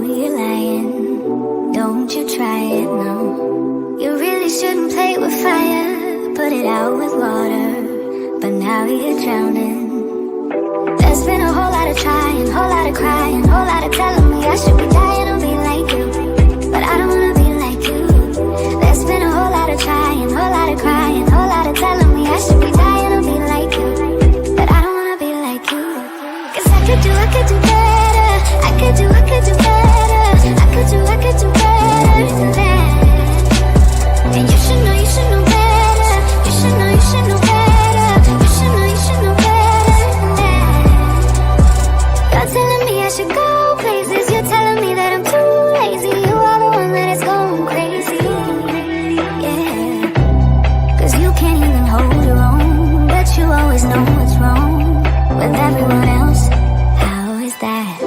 you're lying. Don't you try it, no. You really shouldn't play with fire. Put it out with water. But now you're drowning. There's been a whole lot of trying, whole lot of crying, whole lot of telling me I should be dying to be like you. But I don't wanna be like you. There's been a whole lot of trying, whole lot of crying, whole lot of telling me I should be dying to be like you. But I don't wanna be like you. Cause I could do better. I could do better. I could do better than that. And you should know better. You should know better. You should know better than that. You're telling me I should go places. You're telling me that I'm too lazy. You are the one that is going crazy. Yeah. Cause you can't even hold your own. But you always know what's wrong with everyone else. How is that?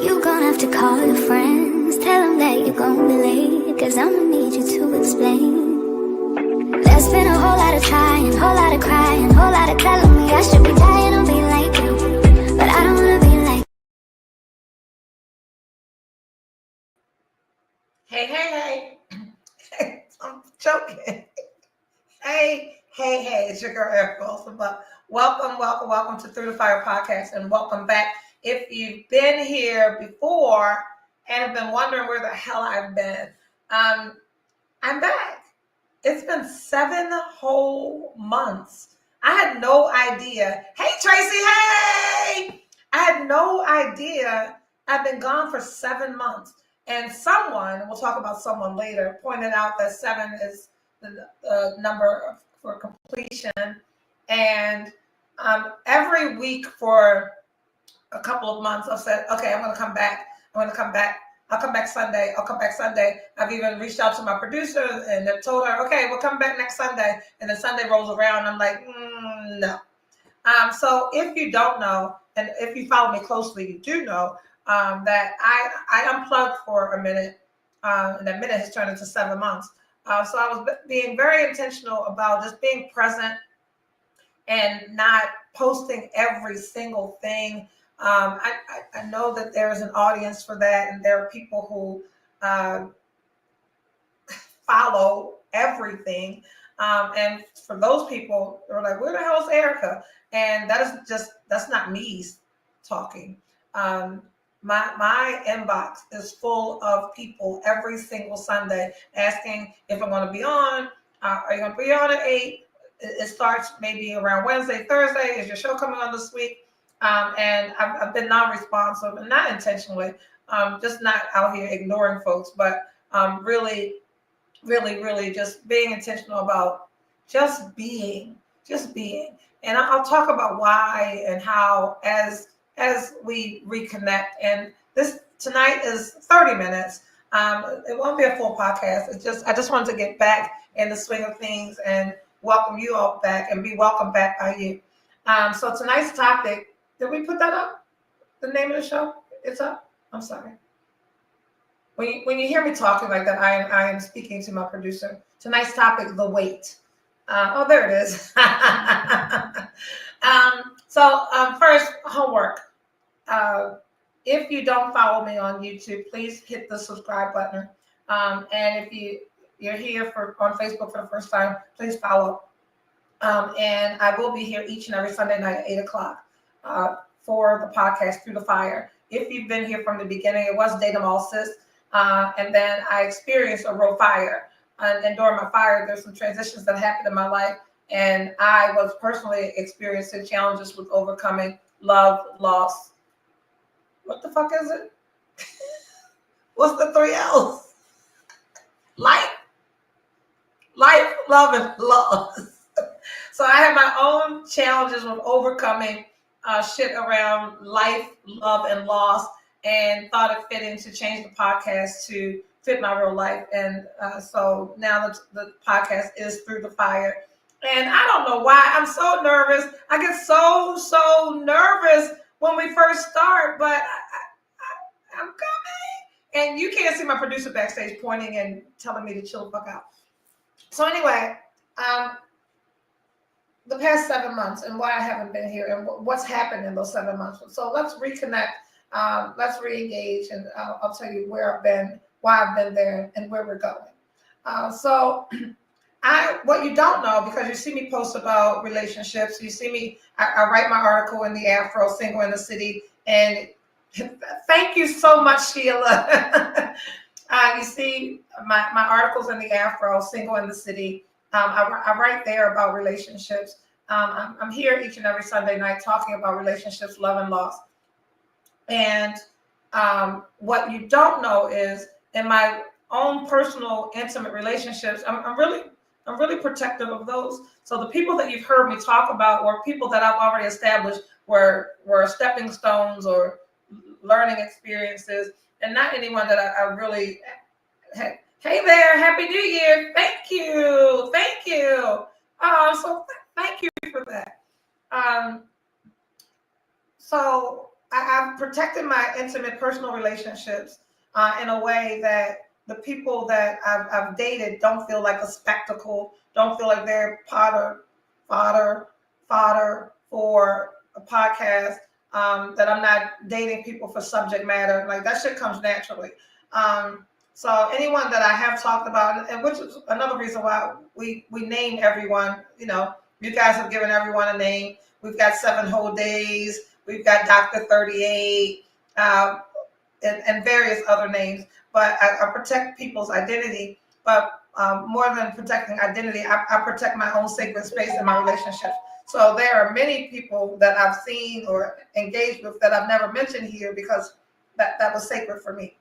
You gonna have to call your friends. Tell them that you're gonna be late. Cause I'ma need you to explain. There's been a whole lot of trying, whole lot of crying, whole lot of telling me I should be dying to be like you. But I don't wanna be like you. Hey. I'm joking. Hey. It's your girl, Erica Olsen. But welcome to Through the Fire podcast, and welcome back. If you've been here before and have been wondering where the hell I've been, I'm back. It's been 7 whole months. I had no idea. Hey, Tracy, hey! I had no idea I've been gone for 7 months. And someone, we'll talk about someone later, pointed out that 7 is the number for completion. And every week for a couple of months, I've said, okay, I'm going to come back. I'll come back Sunday. I've even reached out to my producer and they've told her, okay, we'll come back next Sunday. And then Sunday rolls around. And I'm like, no. So if you don't know, and if you follow me closely, you do know that I unplugged for a minute. And that minute has turned into 7 months. So I was being very intentional about just being present and not posting every single thing. I know that there is an audience for that, and there are people who follow everything. And for those people, they're like, where the hell is Erica? And that's not me talking. My inbox is full of people every single Sunday asking if I'm going to be on. Are you going to be on at 8? It starts maybe around Wednesday, Thursday. Is your show coming on this week? And I've been non-responsive, and not intentionally, just not out here ignoring folks, but really just being intentional about just being. And I'll talk about why and how as we reconnect. And this tonight is 30 minutes. It won't be a full podcast. I just wanted to get back in the swing of things and welcome you all back and be welcomed back by you. So tonight's topic, did we put that up? The name of the show? It's up? I'm sorry. When you hear me talking like that, I am speaking to my producer. Tonight's topic, the wait. There it is. First, homework. If you don't follow me on YouTube, please hit the subscribe button. And if you're here on Facebook for the first time, please follow. And I will be here each and every Sunday night at 8 o'clock for the podcast Through the Fire. If you've been here from the beginning, it was Datemolysis. And then I experienced a real fire. And during my fire, there's some transitions that happened in my life. And I was personally experiencing challenges with overcoming love, loss. What the fuck is it? What's the 3 L's? Life, love, and loss. So I had my own challenges with overcoming shit around life, love, and loss, and thought it fitting to change the podcast to fit my real life. And so now the podcast is Through the Fire. And I don't know why I'm so nervous. I get so nervous when we first start, but I'm coming. And you can't see my producer backstage pointing and telling me to chill the fuck out. So anyway, the past 7 months and why I haven't been here and what's happened in those 7 months. So let's reconnect Let's re-engage, and I'll tell you where I've been, why I've been there, and where we're going. So what you don't know, because you see me post about relationships, you see me, I write my article in the Afro, Single in the City, and thank you so much, Sheila. You see my articles in the Afro, Single in the City. I write there about relationships. I'm here each and every Sunday night talking about relationships, love, and loss. And what you don't know is in my own personal, intimate relationships, I'm really protective of those. So the people that you've heard me talk about, or people that I've already established, were stepping stones or learning experiences, and not anyone that I really. Hey there, Happy New Year! Thank you. So thank you for that. So I've protected my intimate, personal relationships in a way that the people that I've dated don't feel like a spectacle, don't feel like they're fodder for a podcast, that I'm not dating people for subject matter. Like, that shit comes naturally. So anyone that I have talked about, and which is another reason why we name everyone, you guys have given everyone a name. We've got 7 whole days. We've got Dr. 38, and various other names. But I protect people's identity. But more than protecting identity, I protect my own sacred space in my relationships. So there are many people that I've seen or engaged with that I've never mentioned here because that was sacred for me.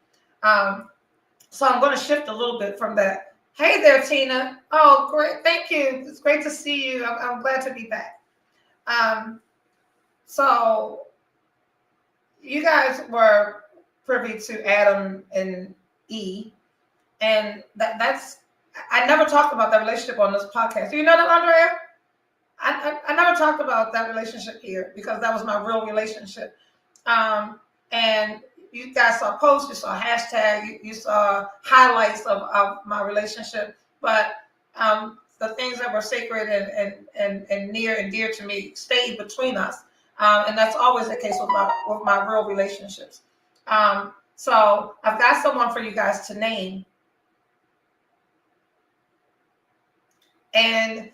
So I'm going to shift a little bit from that. Hey there, Tina. Oh, great. Thank you. It's great to see you. I'm glad to be back. So you guys were privy to Adam and Eve, and that's, I never talked about that relationship on this podcast. Do you know that, Andrea? I never talked about that relationship here because that was my real relationship. And you guys saw posts, you saw hashtag, you saw highlights of my relationship, but the things that were sacred and near and dear to me stayed between us. And that's always the case with my real relationships. So I've got someone for you guys to name. And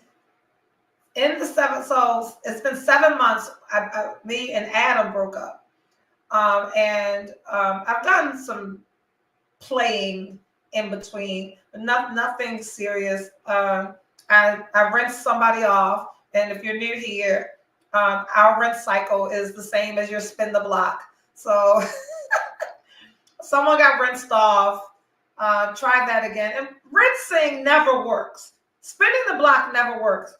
in the 7, so it's been 7 months, me and Adam broke up. And I've done some playing in between, but nothing serious. I rent somebody off, and if you're new here, our rent cycle is the same as your spin the block. So someone got rinsed off. Try that again. And rinsing never works. Spinning the block never works.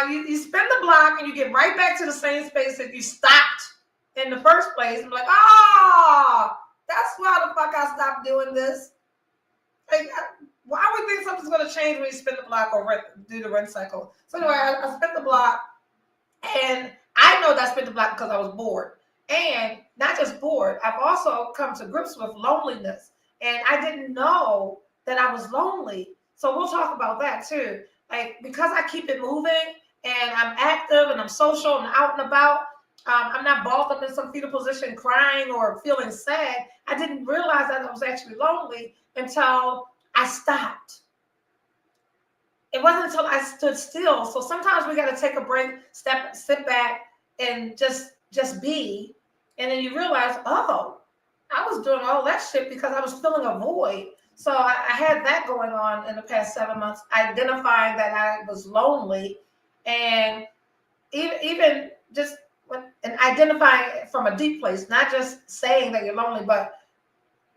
You spin the block and you get right back to the same space that you stopped in the first place. I'm like, that's why the fuck I stopped doing this. Like, why would you think something's going to change when you spin the block or do the rent cycle? So anyway, I spin the block, and I know that I spin the block because I was bored. And not just bored, I've also come to grips with loneliness. And I didn't know that I was lonely. So we'll talk about that too. Like, because I keep it moving and I'm active and I'm social and out and about, I'm not balled up in some fetal position crying or feeling sad. I didn't realize that I was actually lonely until I stopped. It wasn't until I stood still. So sometimes we got to take a break, sit back, and just be. And then you realize, oh, I was doing all that shit because I was filling a void. So I had that going on in the past 7 months, identifying that I was lonely, and even just and identifying it from a deep place, not just saying that you're lonely, but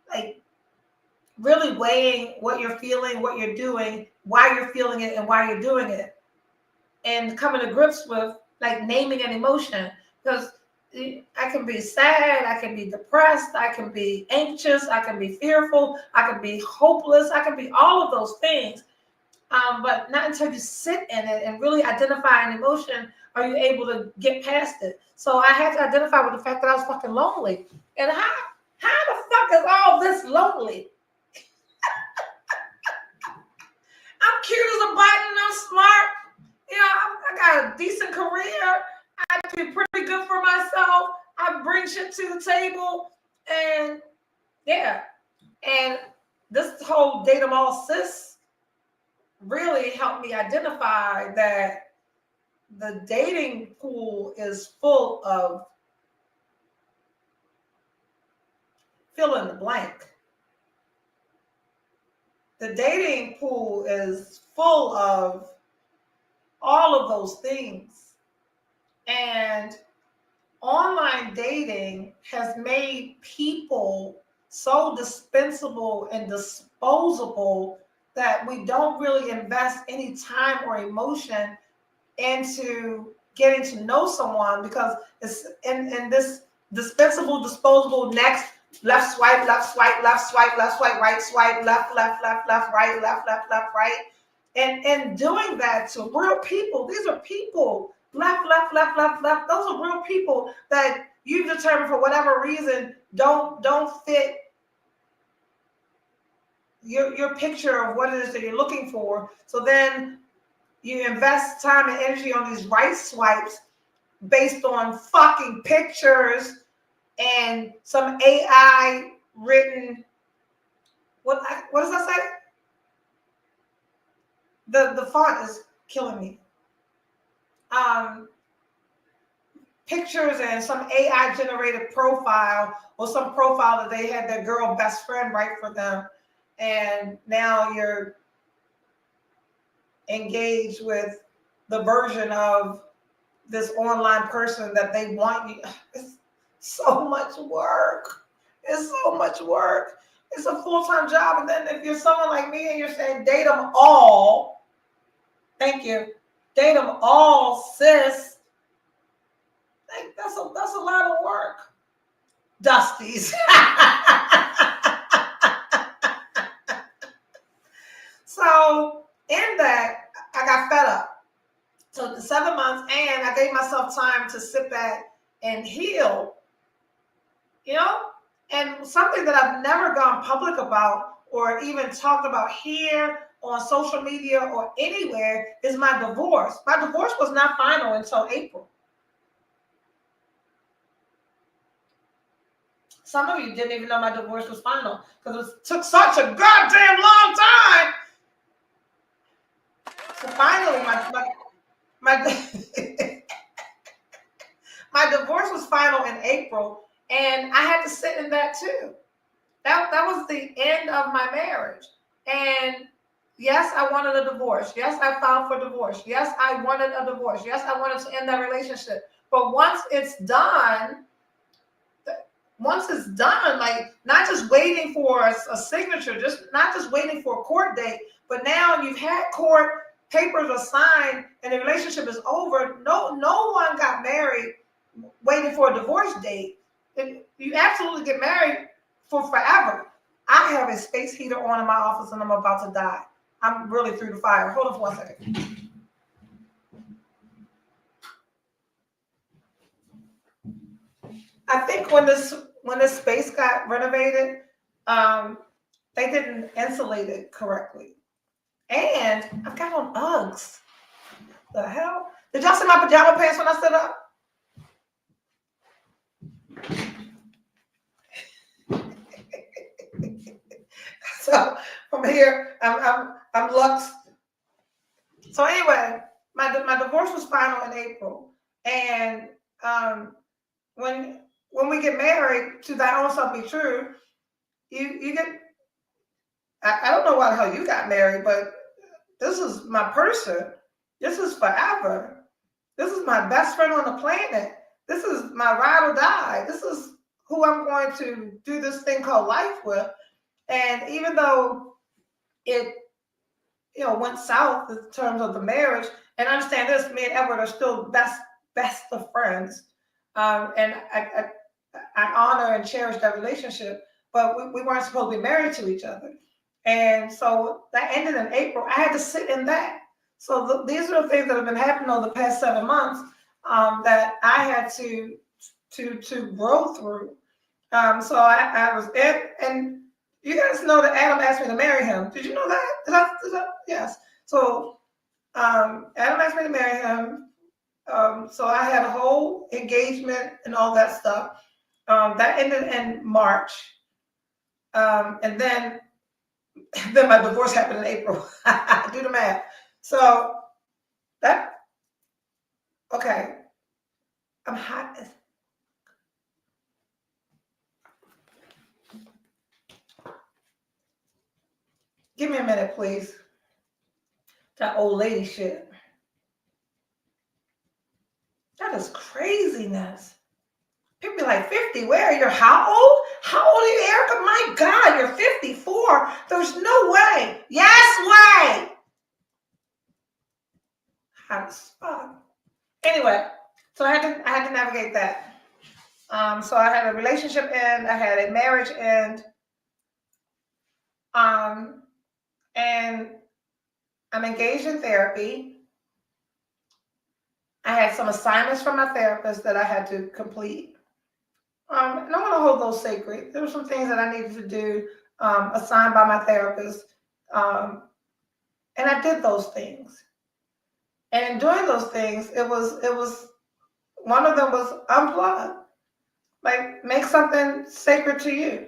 like really weighing what you're feeling, what you're doing, why you're feeling it, and why you're doing it, and coming to grips with like naming an emotion. Because I can be sad, I can be depressed, I can be anxious, I can be fearful, I can be hopeless, I can be all of those things. But not until you sit in it and really identify an emotion are you able to get past it. So I had to identify with the fact that I was fucking lonely. And how the fuck is all this lonely? I'm cute as a button, I'm smart. I got a decent career. I do pretty good for myself. I bring shit to the table. And yeah, and this whole date 'em all sis really helped me identify that the dating pool is full of fill in the blank. The dating pool is full of all of those things. And online dating has made people so dispensable and disposable that we don't really invest any time or emotion into getting to know someone, because it's in this dispensable, disposable, next, left swipe, left swipe, left swipe, left swipe, right swipe, left, left, left, left, right, left, left, left, right. And doing that to real people, these are people, left, left, left, left, left. Those are real people that you've determined for whatever reason don't fit your picture of what it is that you're looking for. So then you invest time and energy on these right swipes based on fucking pictures and some AI written, what does that say? The font is killing me. Pictures and some AI generated profile, or some profile that they had their girl best friend write for them, and now you're engaged with the version of this online person that they want you. It's so much work. It's so much work. It's a full-time job. And then if you're someone like me and you're saying date them all, thank you, date them all, sis, that's a lot of work. Dusties. So in that, I got fed up. So the 7 months, and I gave myself time to sit back and heal, and something that I've never gone public about or even talked about here on social media or anywhere is my divorce. My divorce was not final until April. Some of you didn't even know my divorce was final because it took such a goddamn long time. So finally, my divorce was final in April, and I had to sit in that too. That was the end of my marriage. And yes, I wanted a divorce. Yes, I filed for divorce. Yes, I wanted a divorce. Yes, I wanted to end that relationship. But once it's done, like not just waiting for a signature, not just waiting for a court date, but now you've had court, papers are signed, and the relationship is over. No one got married waiting for a divorce date. You absolutely get married for forever. I have a space heater on in my office and I'm about to die. I'm really through the fire. Hold on for 1 second. I think when this space got renovated, they didn't insulate it correctly. And I've got on Uggs. The hell? Did y'all see my pajama pants when I stood up? So from here, I'm Lux. So anyway, my divorce was final in April, and when we get married, to thy own self be true, you get. I don't know why the hell you got married, but this is my person. This is forever. This is my best friend on the planet. This is my ride or die. This is who I'm going to do this thing called life with. And even though it, went south in terms of the marriage, and understand this, me and Edward are still best of friends, and I honor and cherish that relationship. But we weren't supposed to be married to each other, and so that ended in April. I had to sit in that. So these are the things that have been happening over the past 7 months that I had to grow through. So I was in, and you guys know that Adam asked me to marry him. Did you know that? Yes. So Adam asked me to marry him. So I had a whole engagement and all that stuff. That ended in March. And then my divorce happened in April. Do the math. So that, okay. I'm hot. Give me a minute, please. That old lady shit. That is craziness. People be like, 50, where are you? How old? How old are you, Erica? My God, you're 54. There's no way. Yes, way. Hot as fuck. Anyway, so I had to navigate that. So I had a relationship end, I had a marriage end, and I'm engaged in therapy. I had some assignments from my therapist that I had to complete. And I'm going to hold those sacred. There were some things that I needed to do, assigned by my therapist. And I did those things. And in doing those things, it was one of them was unplug. Like, make something sacred to you.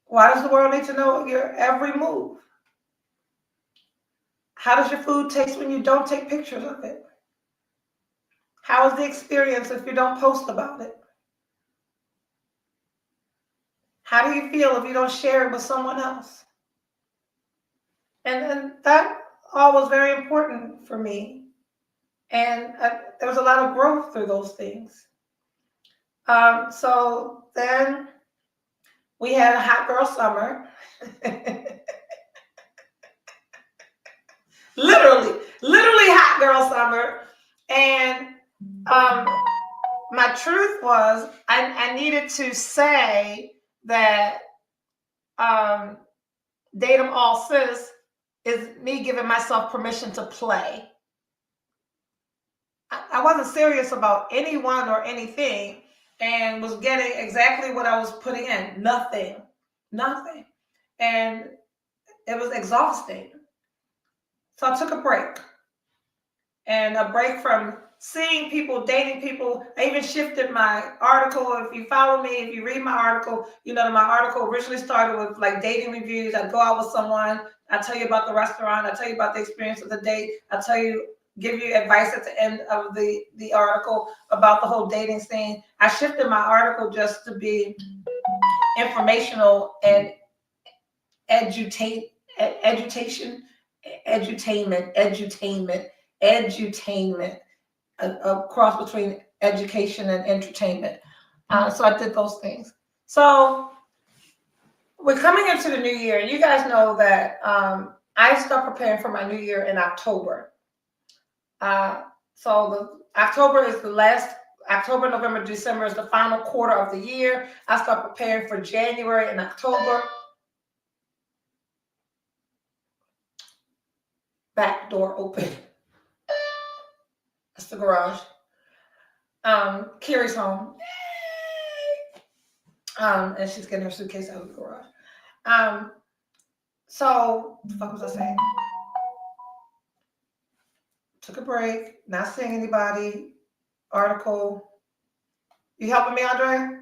Why does the world need to know your every move? How does your food taste when you don't take pictures of it? How is the experience if you don't post about it? How do you feel if you don't share it with someone else? And that all was very important for me. And there was a lot of growth through those things. So then we had a hot girl summer. literally hot girl summer. And my truth was I needed to say that Datum All Sis is me giving myself permission to play. I wasn't serious about anyone or anything and was getting exactly what I was putting in. Nothing. And it was exhausting. So I took a break. And a break from seeing people, dating people. I even shifted my article. If you follow me, if you read my article, you know that my article originally started with like dating reviews. I'd go out with someone. I tell you about the restaurant. I tell you about the experience of the date. I tell you, give you advice at the end of the article about the whole dating scene. I shifted my article just to be informational and edutainment, a cross between education and entertainment. So I did those things. So we're coming into the new year, and you guys know that I start preparing for my new year in October. So October is the last. October, November, December is the final quarter of the year. I start preparing for January and October. Back door open. That's the garage. Carrie's home. And she's getting her suitcase out of the garage. So what the fuck was I saying? Took a break, not seeing anybody. Article. You helping me, Andre?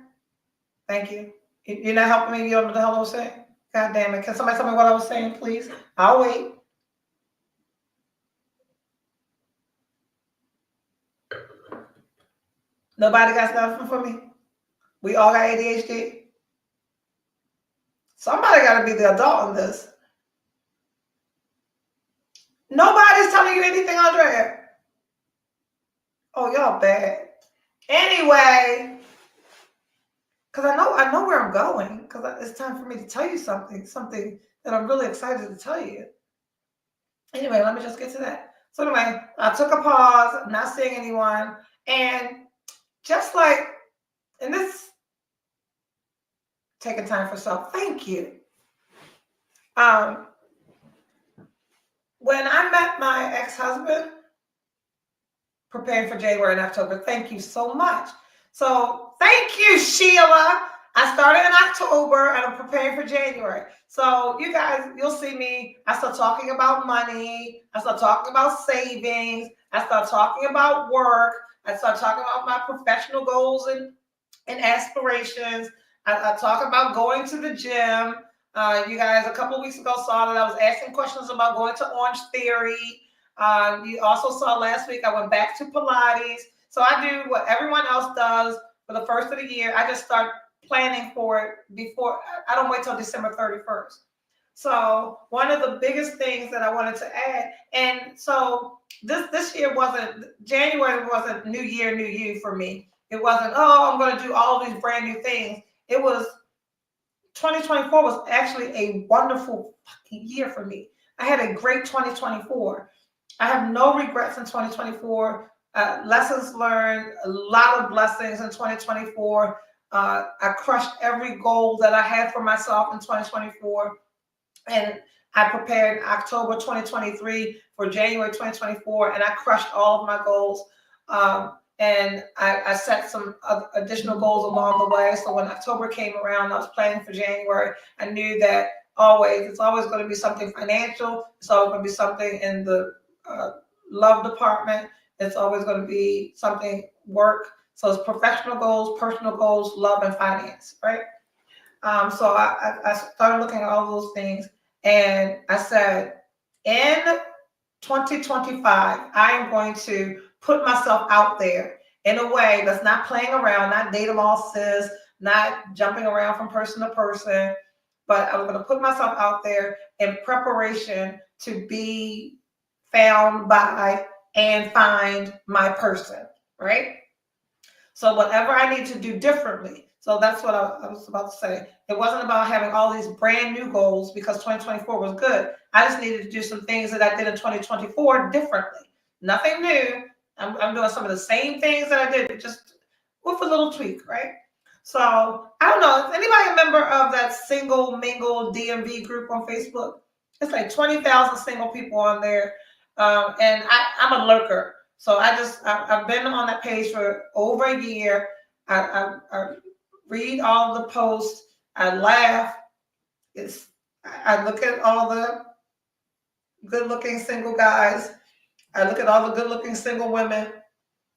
Thank you. You're not helping me? You don't know what the hell I was saying? God damn it. Can somebody tell me what I was saying, please? I'll wait. Nobody got nothing for me? We all got ADHD? Somebody got to be the adult in this. Nobody's telling you anything, Andrea. Oh, y'all bad. Anyway, because I know where I'm going, because it's time for me to tell you something that I'm really excited to tell you. Anyway, let me just get to that. So anyway, I took a pause, not seeing anyone, and just like in this taking time for self, thank you. When I met my ex-husband, preparing for January and October, thank you so much. So thank you, Sheila. I started in October and I'm preparing for January. So you guys, you'll see me. I start talking about money. I start talking about savings. I start talking about work. I start talking about my professional goals and and aspirations. I talk about going to the gym. You guys a couple of weeks ago saw that I was asking questions about going to Orange Theory. You also saw last week I went back to Pilates. So I do what everyone else does for the first of the year. I just start planning for it before. I don't wait till December 31st. So one of the biggest things that I wanted to add, and so this year January wasn't New Year, New You for me. It wasn't, oh, I'm going to do all these brand new things. It was 2024 was actually a wonderful fucking year for me. I had a great 2024. I have no regrets in 2024. Lessons learned, a lot of blessings in 2024. I crushed every goal that I had for myself in 2024. And I prepared October 2023 for January 2024, and I crushed all of my goals. And I set some additional goals along the way. So when October came around, I was planning for January. I knew that it's always going to be something financial. It's always going to be something in the love department. It's always going to be something work. So it's professional goals, personal goals, love, and finance, right? So I started looking at all those things. And I said, in 2025, I am going to put myself out there in a way that's not playing around, not date them all sis, not jumping around from person to person, but I'm going to put myself out there in preparation to be found by and find my person, right? So whatever I need to do differently. So that's what I was about to say. It wasn't about having all these brand new goals because 2024 was good. I just needed to do some things that I did in 2024 differently. Nothing new. I'm doing some of the same things that I did, just with a little tweak, right? So I don't know. Is anybody a member of that Single Mingle DMV group on Facebook? It's like 20,000 single people on there. And I'm a lurker. So I've been on that page for over a year. I read all the posts. I laugh. I look at all the good-looking single guys. I look at all the good-looking single women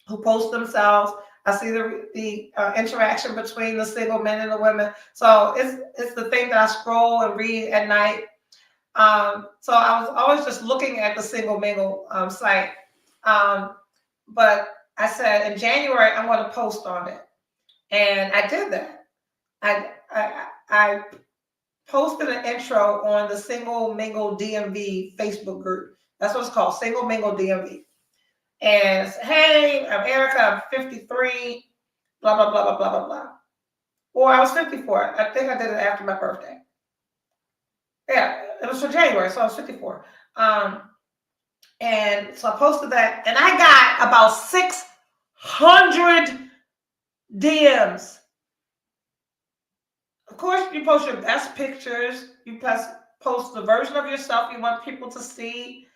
who post themselves. I see the interaction between the single men and the women. So it's the thing that I scroll and read at night. So I was always just looking at the Single Mingle site. But I said in January, I'm going to post on it. And I did that. I posted an intro on the Single Mingle DMV Facebook group. That's what it's called, Single Mingle DMV. And I said, hey, I'm Erica, I'm 53, blah, blah, blah, blah, blah, blah, blah. Or I was 54. I think I did it after my birthday. Yeah, it was for January, so I was 54. And so I posted that, and I got about 600 DMs. Of course, you post your best pictures. You post the version of yourself you want people to see.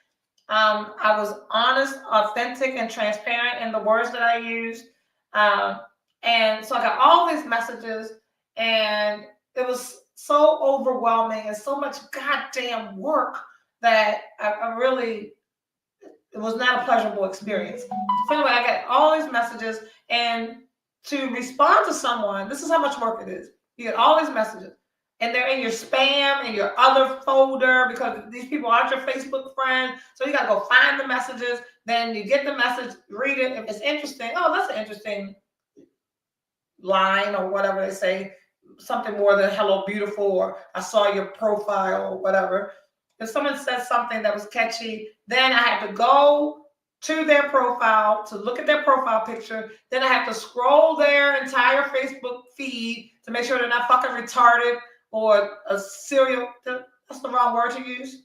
I was honest, authentic, and transparent in the words that I used. And so I got all these messages, and it was so overwhelming and so much goddamn work that it was not a pleasurable experience. So anyway, I got all these messages, and to respond to someone, this is how much work it is. You get all these messages, and they're in your spam and your other folder because these people aren't your Facebook friends. So you got to go find the messages. Then you get the message, read it. If it's interesting, oh, that's an interesting line or whatever they say, something more than hello, beautiful, or I saw your profile or whatever. If someone says something that was catchy, then I have to go to their profile to look at their profile picture. Then I have to scroll their entire Facebook feed to make sure they're not fucking retarded or a serial. That's the wrong word to use.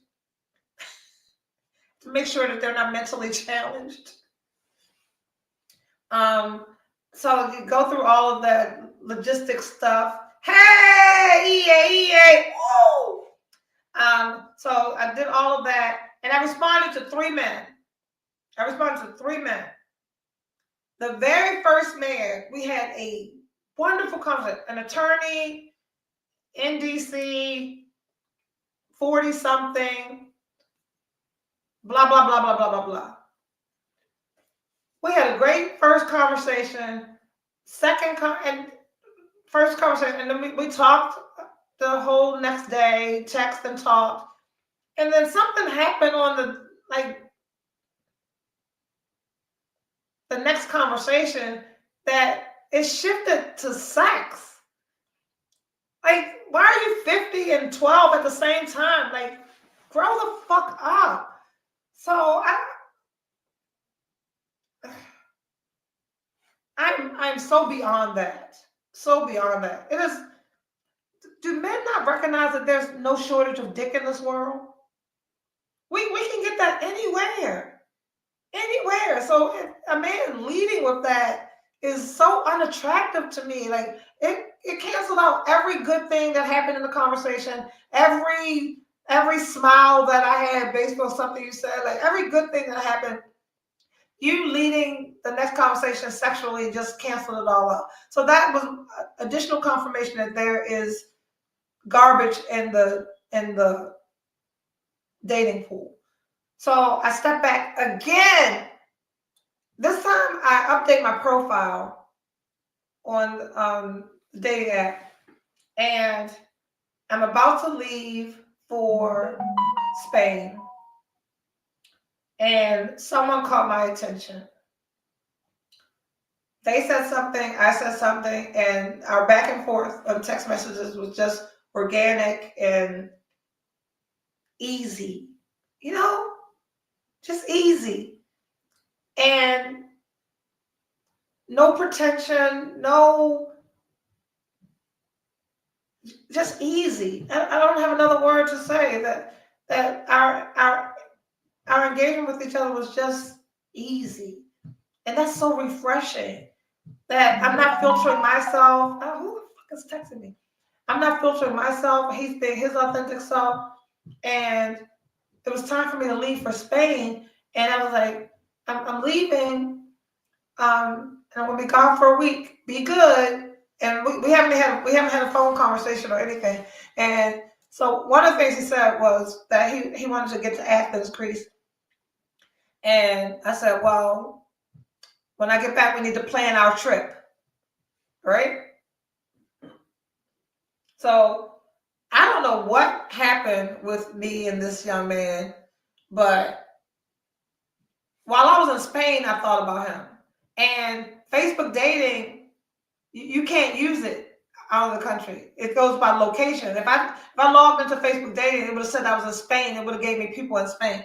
To make sure that they're not mentally challenged. So you go through all of that logistics stuff. Hey, EA, woo! So I did all of that, and I responded to 3 men. The very first man, we had a wonderful conversation. An attorney in DC, 40-something, blah, blah, blah, blah, blah, blah, blah. We had a great first conversation. And First conversation, and then we talked the whole next day, text and talked. And then something happened on the next conversation that it shifted to sex. Like, why are you 50 and 12 at the same time? Like, grow the fuck up. So I'm so beyond that. So beyond that. It is. Do men not recognize that there's no shortage of dick in this world? We can get that anywhere. Anywhere. So a man leading with that is so unattractive to me. Like it canceled out every good thing that happened in the conversation, every smile that I had based on something you said, like every good thing that happened. You leading the next conversation sexually just canceled it all out. So that was additional confirmation that there is garbage in the dating pool. So I step back again. This time I update my profile on the dating app, and I'm about to leave for Spain, and someone caught my attention. They said something, I said something, and our back and forth of text messages was just organic and easy, just easy. And no pretension, just easy. I don't have another word to say that our engagement with each other was just easy. And that's so refreshing that I'm not filtering myself. Oh, who the fuck is texting me? I'm not filtering myself. He's being his authentic self. And it was time for me to leave for Spain. And I was like, I'm leaving. And I'm gonna be gone for a week. Be good. And we haven't had a phone conversation or anything. And so one of the things he said was that he wanted to get to Athens, Greece. And I said, well, when I get back, we need to plan our trip. Right? So I don't know what happened with me and this young man, but while I was in Spain, I thought about him. And Facebook dating, you can't use it out of the country. It goes by location. If I logged into Facebook dating, it would have said I was in Spain. It would have gave me people in Spain.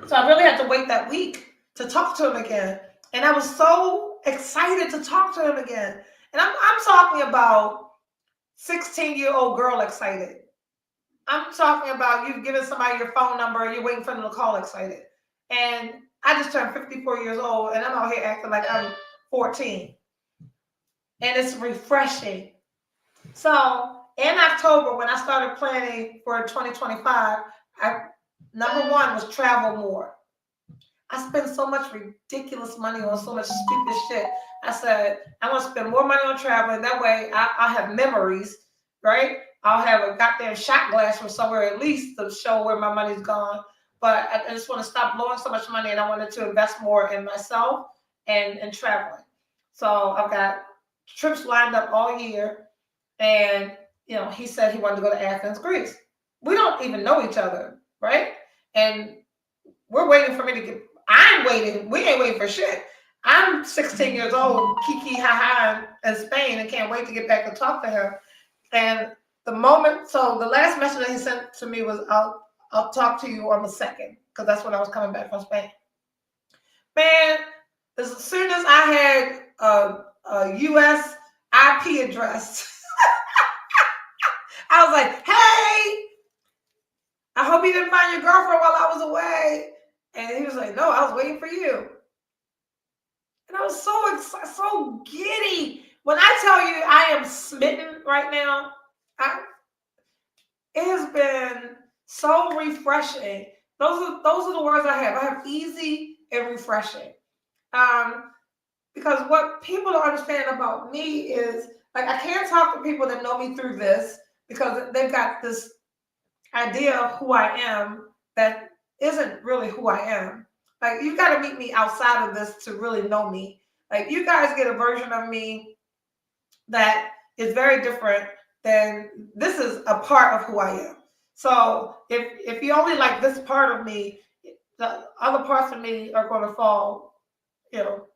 So I really had to wait that week to talk to him again. And I was so excited to talk to him again. And I'm talking about 16-year-old girl excited. I'm talking about you've given somebody your phone number and you're waiting for them to call excited. And I just turned 54 years old and I'm out here acting like I'm 14. And it's refreshing. So in October, when I started planning for 2025, number one was travel more. I spend so much ridiculous money on so much stupid shit. I said, I want to spend more money on traveling. That way I'll have memories, right? I'll have a goddamn shot glass from somewhere at least to show where my money's gone. But I just want to stop blowing so much money, and I wanted to invest more in myself and traveling. So I've got trips lined up all year. And, he said he wanted to go to Athens, Greece. We don't even know each other, right? And we're waiting for me to get... I'm waiting. We ain't waiting for shit. I'm 16 years old, kiki ha in Spain, and can't wait to get back to talk to him. And the last message that he sent to me was, I'll talk to you on the 2nd, because that's when I was coming back from Spain. Man, as soon as I had a US IP address, I was like, hey, I hope you didn't find your girlfriend while I was away. And he was like, no, I was waiting for you. And I was so giddy. When I tell you I am smitten right now, it has been so refreshing. Those are the words I have. I have easy and refreshing. Because what people don't understand about me is, like, I can't talk to people that know me through this because they've got this idea of who I am that isn't really who I am. Like, you got to meet me outside of this to really know me. Like, you guys get a version of me that is very different than this is a part of who I am. So if you only like this part of me, the other parts of me are going to fall, you know,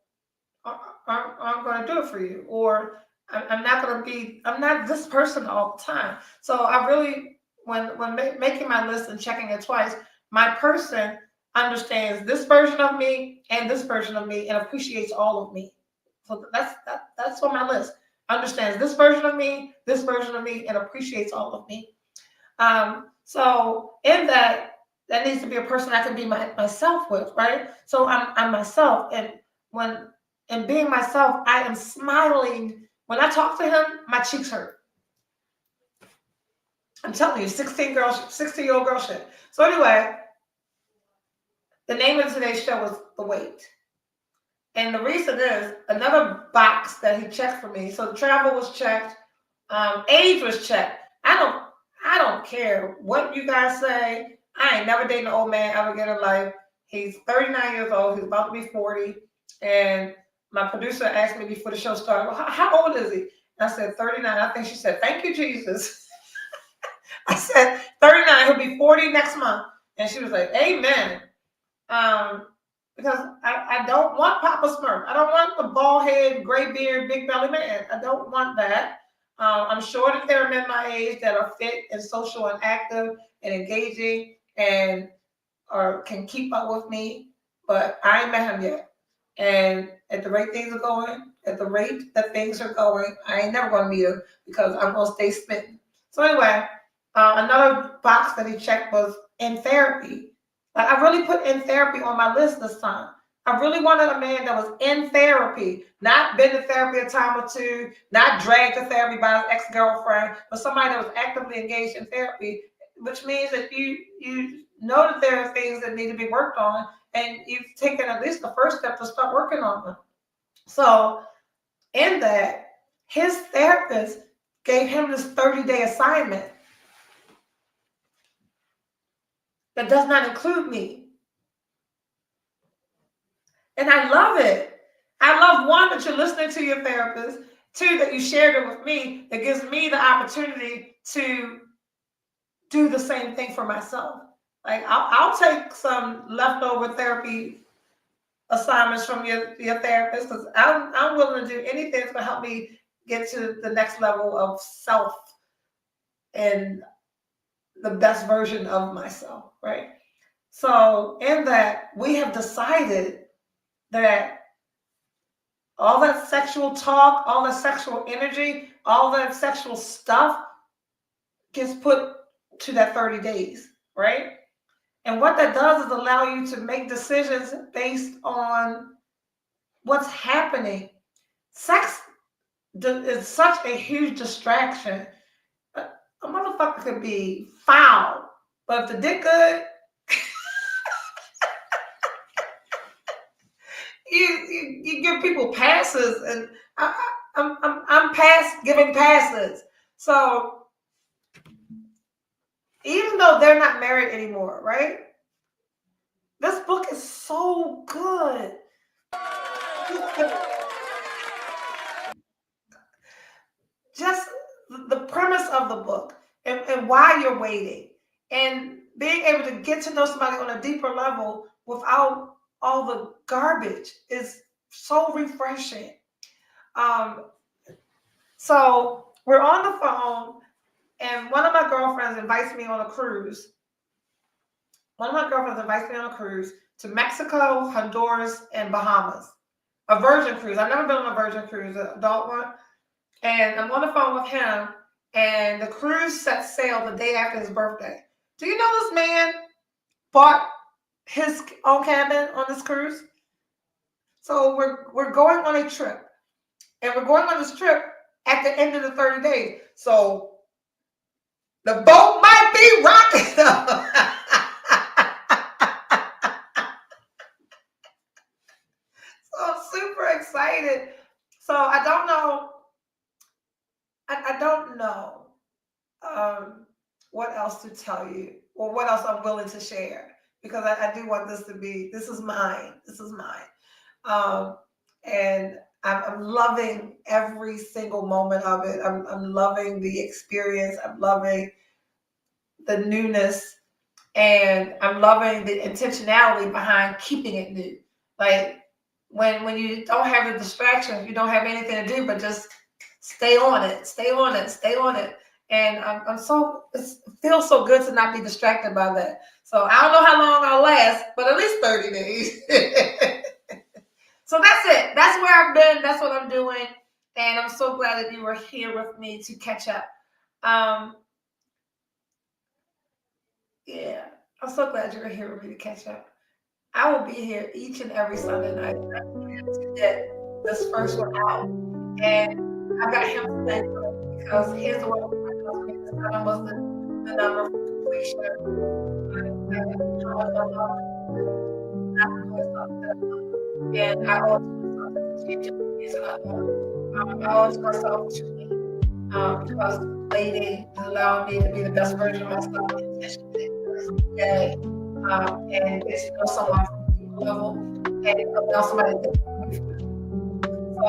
I'm going to do it for you, or I'm not going to be. I'm not this person all the time. So I really, when making my list and checking it twice, my person understands this version of me and this version of me and appreciates all of me. So that's on my list. Understands this version of me, and appreciates all of me. So in that needs to be a person I can be myself with, right? So I'm myself, and when and being myself, I am smiling. When I talk to him, my cheeks hurt. I'm telling you, 16-year-old girl shit. So anyway, the name of today's show is The Wait. And the reason is another box that he checked for me. So travel was checked, age was checked. I don't care what you guys say. I ain't never dated an old man ever again in life. He's 39 years old. He's about to be 40. And my producer asked me before the show started, well, how old is he? And I said, 39. I think she said, thank you, Jesus. I said, 39. He'll be 40 next month. And she was like, amen. Because I don't want Papa Smurf. I don't want the bald head, gray beard, big belly man. I don't want that. I'm sure that there are men my age that are fit and social and active and engaging and or can keep up with me, but I ain't met him yet. And at the rate things are going, I ain't never going to meet him because I'm going to stay smitten. So anyway, another box that he checked was in therapy. Like, I really put in therapy on my list this time. I really wanted a man that was in therapy, not been to therapy a time or two, not dragged to therapy by his ex-girlfriend, but somebody that was actively engaged in therapy, which means that you know that there are things that need to be worked on, and you've taken at least the first step to start working on them. So in that, his therapist gave him this 30-day assignment that does not include me. And I love it. I love, one, that you're listening to your therapist. Two, that you shared it with me. That gives me the opportunity to do the same thing for myself. Like, I'll take some leftover therapy assignments from your therapist, because I'm willing to do anything that's going to help me get to the next level of self and the best version of myself, right? So in that, we have decided that all that sexual talk, all that sexual energy, all that sexual stuff gets put to that 30 days, right? And what that does is allow you to make decisions based on what's happening. Sex is such a huge distraction. A motherfucker could be foul, but if the dick good, you give people passes, and I'm past giving passes. So even though they're not married anymore, right? This book is so good. Just the premise of the book and why you're waiting, and being able to get to know somebody on a deeper level without all the garbage is so refreshing. So we're on the phone, and one of my girlfriends invites me on a cruise. To Mexico, Honduras, and Bahamas. A Virgin cruise. I've never been on a Virgin cruise, an adult one. And I'm on the phone with him, and the cruise set sail the day after his birthday. Do you know this man bought his own cabin on this cruise? So we're going on a trip, and we're going on this trip at the end of the 30 days. So the boat might be rocking. So I'm super excited. So I don't know. I don't know what else to tell you, or what else I'm willing to share, because I do want this to be, this is mine. And I'm loving every single moment of it. I'm loving the experience. I'm loving the newness, and I'm loving the intentionality behind keeping it new. Like when you don't have the distractions, you don't have anything to do but just stay on it, stay on it, stay on it. And it feels so good to not be distracted by that. So I don't know how long I'll last, but at least 30 days. So that's it. That's where I've been. That's what I'm doing. And I'm so glad that you were here with me to catch up. Yeah, I'm so glad you were here with me to catch up. I will be here each and every Sunday night to get this first one out. And I got him to thank because here's the one the 7 was the number of completion. And I always myself because waiting allowed me to be the best version of myself today. And get to know someone from level and allow somebody to so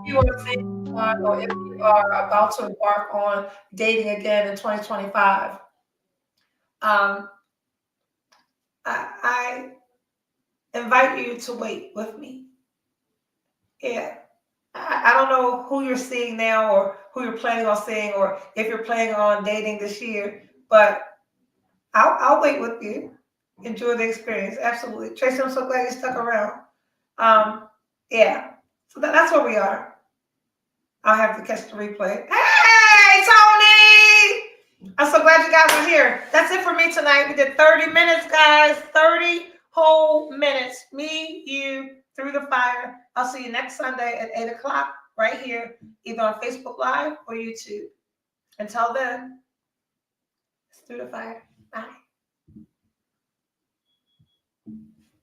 if you are thinking on or if you are about to embark on dating again in 2025, I invite you to wait with me. Yeah. I don't know who you're seeing now or who you're planning on seeing or if you're planning on dating this year, but I'll wait with you. Enjoy the experience. Absolutely. Tracy, I'm so glad you stuck around. Yeah. So that's where we are. I'll have to catch the replay. Hey, Tony! I'm so glad you guys are here. That's it for me tonight. We did 30 minutes, guys. 30 whole minutes. Me, you, Through the Fire. I'll see you next Sunday at 8 o'clock right here, either on Facebook Live or YouTube. Until then, it's Through the Fire. Bye.